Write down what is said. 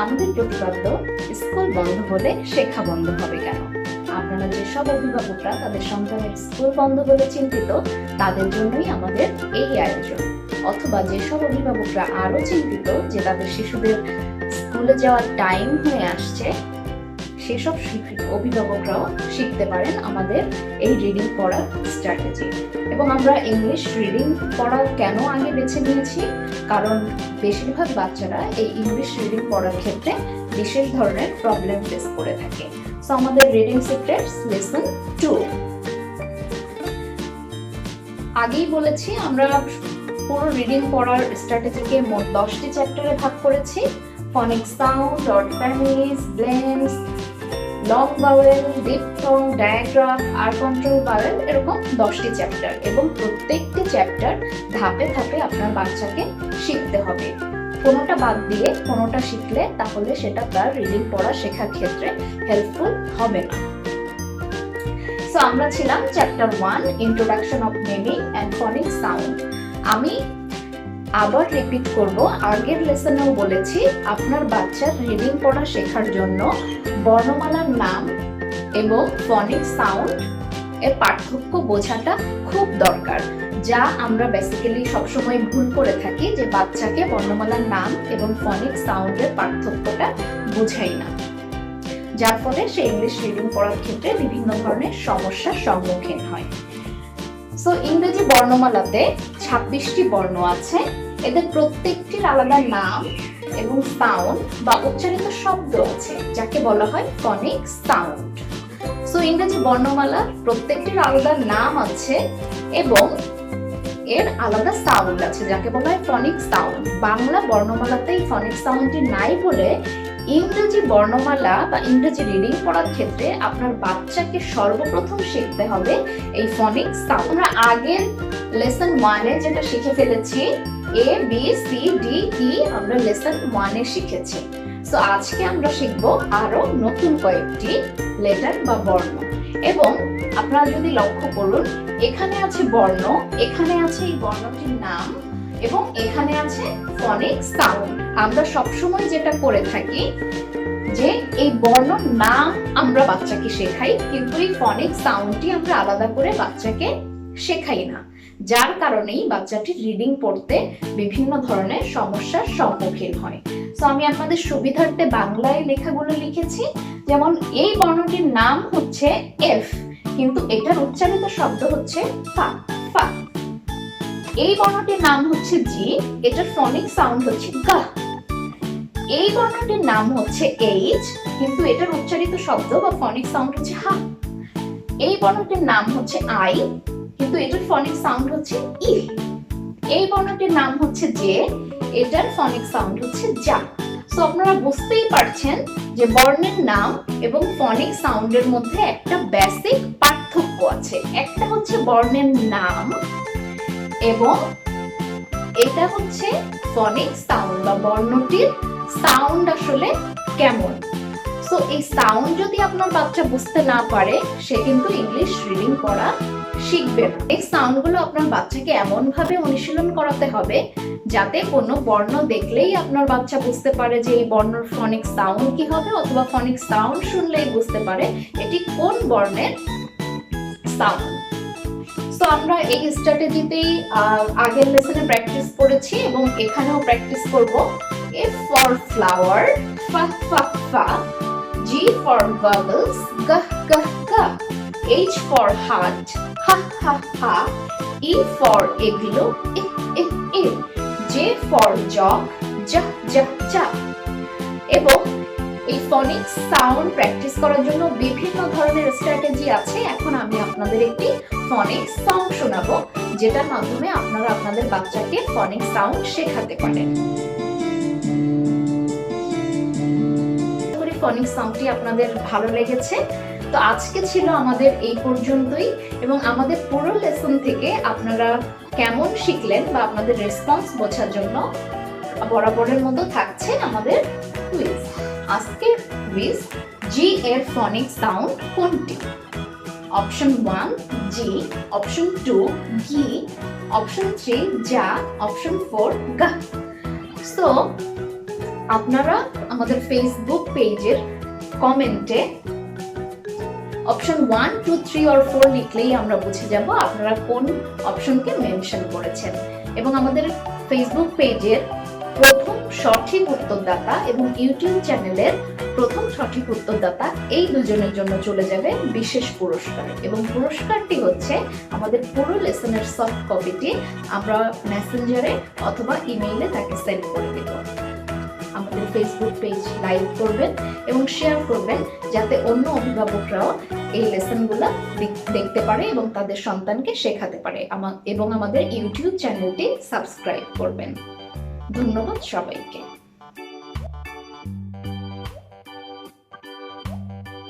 আমাদের প্রতিপাদ্য স্কুল বন্ধ হলে শেখা বন্ধ হবে কেন? আপনারা যেসব অভিভাবকরা তাদের সন্তানের স্কুল বন্ধ হলে চিন্তিত, তাদের জন্যই আমাদের এই আয়োজন। অথবা যেসব অভিভাবকরা আরো চিন্তিত যে তাদের শিশুদের স্কুলে যাওয়ার টাইম হয়ে আসছে, সেসব অভিভাবকরাও শিখতে পারেন আমাদের এই রিডিং পড়ার স্ট্র্যাটেজি। এবং আমরা ইংলিশ রিডিং পড়া কেন আগে বেছে নিয়েছি? কারণ বেশিরভাগ বাচ্চারা এই ইংলিশ রিডিং পড়ার ক্ষেত্রে বিশেষ ধরনের প্রবলেম ফেস করে থাকে। সো আমাদের রিডিং সিক্রেটস লেসন 2। আগেই বলেছি আমরা পুরো রিডিং পড়ার স্ট্র্যাটেজিকে মোট 10টি চ্যাপ্টারে ভাগ করেছি। Phonic sound, word families, blends, long vowel, diphthong, diagraph, R control vowel, এরকম 10টি চ্যাপ্টার। এবং প্রত্যেকটি চ্যাপ্টার ধাপে ধাপে আপনার বাচ্চাকে শিখতে হবে। কোনোটা বাদ দিয়ে কোনোটা শিখলে তাহলে সেটা তার রিডিং পড়া শেখার ক্ষেত্রে হেল্পফুল হবে না। সো আমরা ছিলাম chapter 1, introduction of naming and phonic sound. আমি আবার রিপিট করব, আগের লেসনেও বলেছি আপনার বাচ্চার রিডিং পড়া শেখার জন্য বর্ণমালার নাম এবং ফনিক সাউন্ড এর পার্থক্য বোঝাটা খুব দরকার। যা আমরা বেসিক্যালি সবসময় ভুল করে থাকি, যে বাচ্চাকে বর্ণমালার নাম এবং ফনিক সাউন্ডের পার্থক্যটা বোঝাই না, যার ফলে সে ইংলিশ রিডিং পড়ার ক্ষেত্রে বিভিন্ন ধরনের সমস্যার সম্মুখীন হয়। সো ইংরেজি বর্ণমালাতে 26টি বর্ণ আছে। এদের প্রত্যেকটির আলাদা নাম এবং সাউন্ড বা উচ্চারিত শব্দ আছে, যাকে বলা হয় ফনিক সাউন্ড। সো ইংরেজি বর্ণমালার প্রত্যেকটির আলাদা নাম আছে এবং এর আলাদা সাউন্ড আছে, যাকে বলা হয় ফনিক সাউন্ড। বাংলা বর্ণমালাতে এই ফনিক সাউন্ডটি নাই বলে ইংরেজি বর্ণমালা বা ইংরেজি রিডিং পড়ার ক্ষেত্রে আপনার বাচ্চাকে সর্বপ্রথম শিখতে হবে এই ফনিক সাউন্ড। আমরা আগের লেসন 1-এ যেটা শিখে ফেলেছি, A B C D E, আমরা লেসন 1-এ শিখেছি। সো আজকে আমরা শিখব আরো নতুন কয়েকটি লেটার বা বর্ণ। এবং আপনারা যদি লক্ষ্য করুন, এখানে আছে বর্ণ, এখানে আছে এই বর্ণটির নাম এবং এখানে আছে ফনিক সাউন্ড। আমরা সবসময় যেটা করে থাকি যে এই বর্ণর নাম আমরা বাচ্চাকে শেখাই, কিন্তু এই ফনিক সাউন্ডটি আমরা আলাদা করে বাচ্চাকে শেখাই না, যার কারণেই বাচ্চাটি রিডিং পড়তে বিভিন্ন ধরনের সমস্যার সম্মুখীন হয়। সো আমি আপনাদের সুবিধার্থে বাংলায় লেখাগুলো লিখেছি। যেমন এই বর্ণটির নাম হচ্ছে এফ, কিন্তু এটার উচ্চারিত শব্দ হচ্ছে ফা ফা। এই বর্ণটির নাম হচ্ছে জি, এটার ফনিক সাউন্ড হচ্ছে গা। এই বর্ণটির নাম হচ্ছে এইচ, কিন্তু এটার উচ্চারিত শব্দ বা ফনিক সাউন্ড হচ্ছে হা। এই বর্ণটির নাম হচ্ছে আই, কিন্তু এটার ফনিক সাউন্ড হচ্ছে ই। এই বর্ণটির নাম হচ্ছে জে, এটার ফনিক সাউন্ড হচ্ছে যা। সো আপনারা বুঝতেই পারছেন যে বর্ণের নাম এবং ফনিক সাউন্ডের মধ্যে একটা বেসিক পার্থক্য আছে। একটা হচ্ছে বর্ণের নাম এবং এটা হচ্ছে ফনিক সাউন্ড বা বর্ণটির সাউন্ড আসলে কেমন। সো এই সাউন্ড যদি আপনার বাচ্চা বুঝতে না পারে, সে কিন্তু ইংলিশ রিডিং পড়া শিখবে না। এই সাউন্ডগুলো আপনার বাচ্চাকে এমন ভাবে অনুশীলন করাতে হবে যাতে কোনো বর্ণ দেখলেই আপনার বাচ্চা বুঝতে পারে যে এই বর্ণের ফনিক সাউন্ড কি হবে, অথবা ফনিক সাউন্ড শুনলেই বুঝতে পারে এটি কোন বর্ণের সাউন্ড। সো আমরা এই স্ট্র্যাটেজিতেই আগের লেসনে প্র্যাকটিস করেছি এবং এখানেও প্র্যাকটিস করব। এফ ফর ফ্লাওয়ার, ফা ফা ফা। জি ফর বাবলস, গা গা গা। H for heart, ha ha ha. E for igloo, I. J for jog, ja ja ja. এবং এই ফনিক সাউন্ড প্র্যাকটিস করার জন্য বিভিন্ন ধরনের স্ট্র্যাটেজি আছে। এখন আমি আপনাদের একটি ফনিক সং শোনাবো, যেটার মাধ্যমে আপনারা আপনাদের বাচ্চাকে ফনিক সাউন্ড শেখাতে পারেন। ফনিক সাউন্ডটি আপনাদের ভালো লেগেছে। তো আজকে ছিল আমাদের এই পর্যন্তই, এবং আমাদের পুরো লেসন থেকে আপনারা কেমন শিখলেন বা আপনাদের রেসপন্স বোঝার জন্য বরাবরের মতো থাকছে আমাদের কুইজ। আজকের কুইজ, জি এর ফনিক সাউন্ড কোনটি? অপশন 1 জি, অপশন 2 গি, অপশন 3 যা, অপশন 4 গা। সো আপনারা আমাদের ফেসবুক পেজের কমেন্টে অপশন 1, 2, 3 or 4 লিখলেই আমরা বুঝে যাব আপনারা কোন অপশনকে মেনশন করেছেন। এবং আমাদের ফেসবুক পেজের প্রথম সঠিক উত্তরদাতা এবং ইউটিউব চ্যানেলের প্রথম সঠিক উত্তরদাতা এই দুজনের জন্য চলে যাবে বিশেষ পুরস্কার। এবং পুরস্কারটি হচ্ছে আমাদের পুরো লেসনের সফট কপিটি আমরা মেসেঞ্জারে অথবা ইমেইলে তাকে সেন্ড করে দেব। আমাদের ফেসবুক পেজ লাইক করবেন এবং শেয়ার করবেন যাতে অন্য অভিভাবকরাও এই লেসনগুলো দেখতে পারে এবং তাদের সন্তানকে শেখাতে পারে। এবং আমাদের ইউটিউব চ্যানেলটি সাবস্ক্রাইব করবেন। ধন্যবাদ সবাইকে।